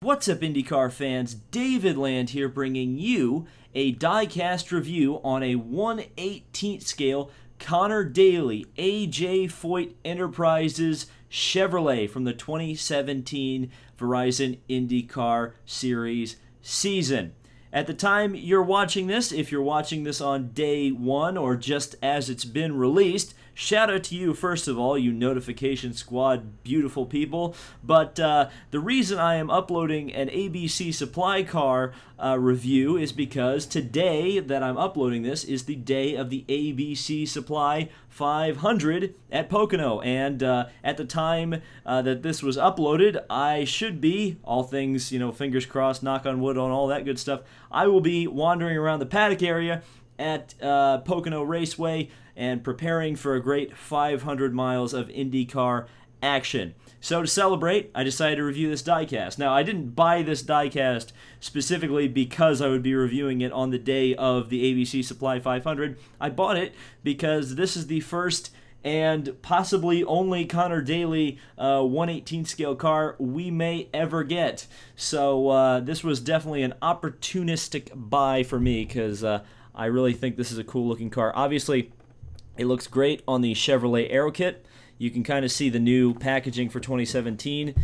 What's up, IndyCar fans? David Land here, bringing you a diecast review on a 1/18 scale Conor Daly AJ Foyt Enterprises Chevrolet from the 2017 Verizon IndyCar Series season. At the time you're watching this, if you're watching this on day one or just as it's been released, shout out to you, first of all, you notification squad beautiful people. But the reason I am uploading an ABC supply car review is because today that I'm uploading this is the day of the ABC Supply 500 at Pocono. And at the time that this was uploaded, I should be, all things, fingers crossed, knock on wood on all that good stuff, I will be wandering around the paddock area at Pocono Raceway and preparing for a great 500 miles of IndyCar action. So to celebrate, I decided to review this diecast. Now, I didn't buy this diecast specifically because I would be reviewing it on the day of the ABC Supply 500. I bought it because this is the first and possibly only Conor Daly 1/18 scale car we may ever get. So this was definitely an opportunistic buy for me because I really think this is a cool looking car. Obviously, it looks great on the Chevrolet Aero Kit. You can kind of see the new packaging for 2017.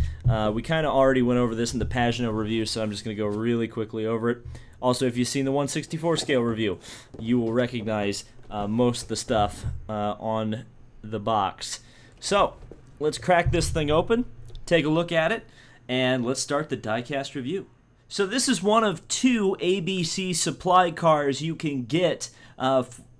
We kind of already went over this in the Pagano review, so I'm just going to go really quickly over it. Also, if you've seen the 1/64 scale review, you will recognize most of the stuff on the box. So, let's crack this thing open, take a look at it, and let's start the diecast review. So this is one of two ABC supply cars you can get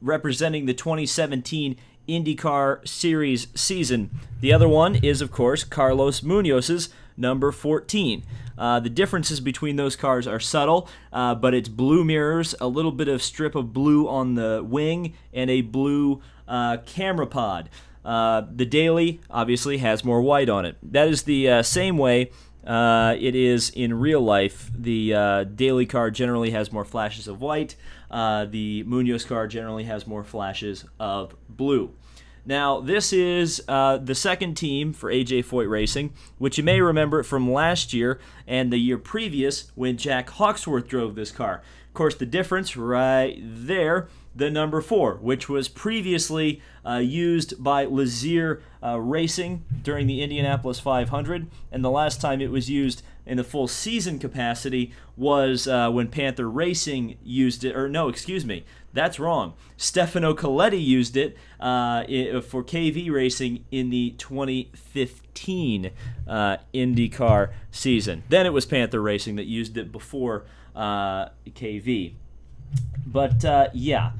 representing the 2017 IndyCar Series season. The other one is, of course, Carlos Munoz's number 14. The differences between those cars are subtle, but it's blue mirrors, a little bit of strip of blue on the wing, and a blue camera pod. The Daly, obviously, has more white on it. That is the same way it is in real life. The Daly car generally has more flashes of white. The Munoz car generally has more flashes of blue. Now, this is the second team for AJ Foyt Racing, which you may remember from last year and the year previous when Jack Hawksworth drove this car. Of course, the difference right there, the number 4, which was previously used by Lazier Racing during the Indianapolis 500, and the last time it was used in the full season capacity was when Panther Racing used it, or no, excuse me, that's wrong. Stefano Coletti used it for KV Racing in the 2015 IndyCar season. Then it was Panther Racing that used it before KV. But yeah,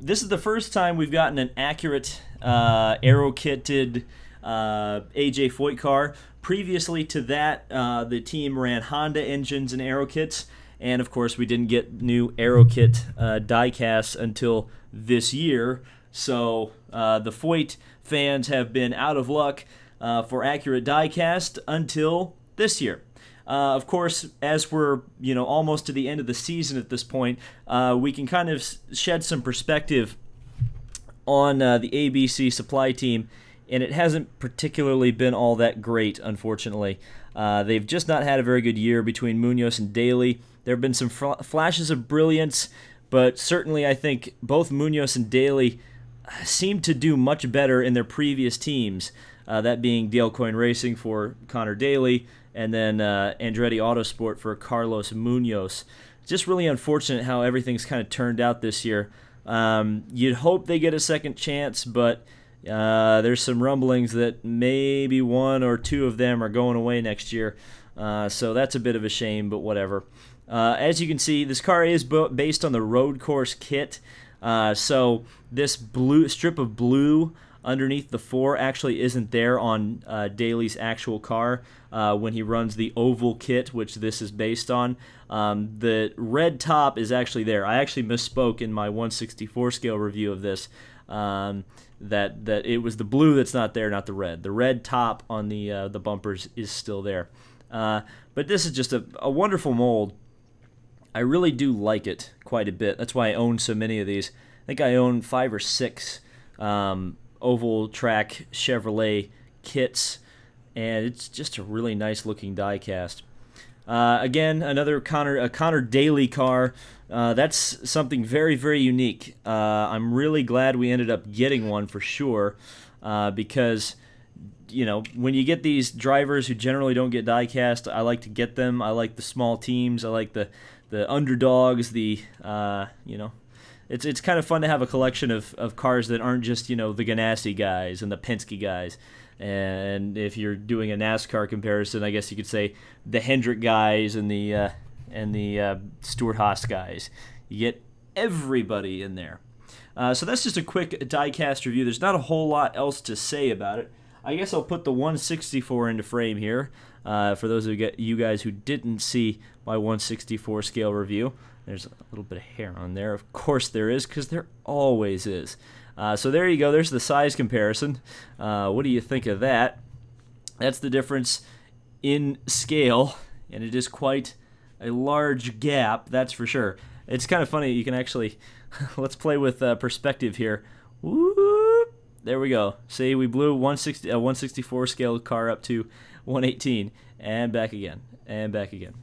this is the first time we've gotten an accurate aero-kitted AJ Foyt car. Previously to that, the team ran Honda engines and aero kits, and of course we didn't get new aero kit diecasts until this year. So the Foyt fans have been out of luck for accurate diecast until this year. Of course, as we're almost to the end of the season at this point, we can kind of shed some perspective on the ABC supply team, and it hasn't particularly been all that great, unfortunately. They've just not had a very good year between Munoz and Daly. There have been some flashes of brilliance, but certainly I think both Munoz and Daly seem to do much better in their previous teams, that being Dale Coyne Racing for Conor Daly, and then Andretti Autosport for Carlos Munoz. Just really unfortunate how everything's kind of turned out this year. You'd hope they get a second chance, but there's some rumblings that maybe one or two of them are going away next year. So that's a bit of a shame, but whatever. As you can see, this car is based on the road course kit. So this blue strip of blue underneath the 4 actually isn't there on Daly's actual car when he runs the oval kit, which this is based on. The red top is actually there. I actually misspoke in my 1/64 scale review of this, that it was the blue that's not there, not the red. The red top on the bumpers is still there. But this is just a wonderful mold. I really do like it quite a bit. That's why I own so many of these. I think I own 5 or 6 oval track Chevrolet kits, and it's just a really nice looking diecast. Again, another Conor Daly car. That's something very, very unique. I'm really glad we ended up getting one for sure, because when you get these drivers who generally don't get diecast, I like to get them. I like the small teams. I like the underdogs. It's kind of fun to have a collection of cars that aren't just the Ganassi guys and the Penske guys. And if you're doing a NASCAR comparison, I guess you could say the Hendrick guys and the Stewart-Haas guys. You get everybody in there. So that's just a quick diecast review. There's not a whole lot else to say about it. I guess I'll put the 164 into frame here for those of you guys who didn't see my 164 scale review. There's a little bit of hair on there. Of course there is, because there always is. So there you go. There's the size comparison. What do you think of that? That's the difference in scale, and it is quite a large gap, that's for sure. It's kind of funny. You can actually, let's play with perspective here. Whoop. There we go. See, we blew 164 scale car up to 118, and back again, and back again.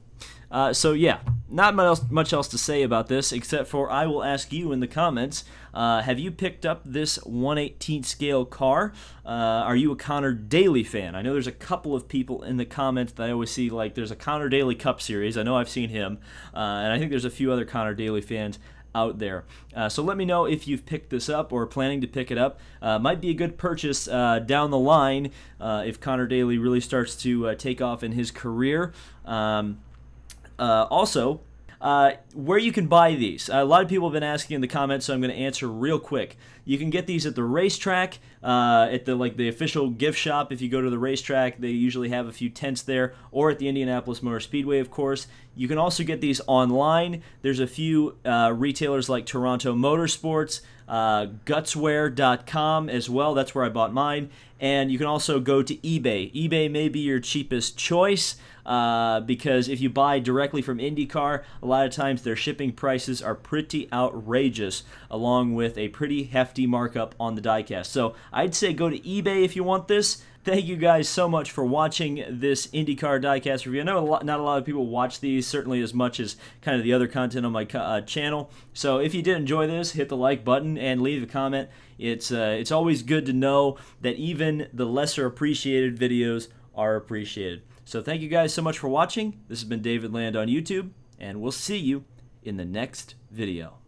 So yeah, not much else to say about this, except for I will ask you in the comments, have you picked up this 1/18 scale car? Are you a Conor Daly fan? I know there's a couple of people in the comments that I always see, like there's a Conor Daly Cup Series. I know I've seen him, and I think there's a few other Conor Daly fans out there. So let me know if you've picked this up or planning to pick it up. Might be a good purchase down the line if Conor Daly really starts to take off in his career. Also, where you can buy these. A lot of people have been asking in the comments, so I'm going to answer real quick. You can get these at the racetrack, at the official gift shop. If you go to the racetrack, they usually have a few tents there, or at the Indianapolis Motor Speedway, of course. You can also get these online. There's a few retailers like Toronto Motorsports, gutswear.com as well. That's where I bought mine. And you can also go to eBay. eBay may be your cheapest choice, because if you buy directly from IndyCar, a lot of times their shipping prices are pretty outrageous, along with a pretty hefty markup on the diecast. So I'd say go to eBay if you want this. Thank you guys so much for watching this IndyCar diecast review. I know not a lot of people watch these, certainly as much as kind of the other content on my channel. So if you did enjoy this, hit the like button and leave a comment. It's always good to know that even the lesser appreciated videos are appreciated. So thank you guys so much for watching. This has been David Land on YouTube, and we'll see you in the next video.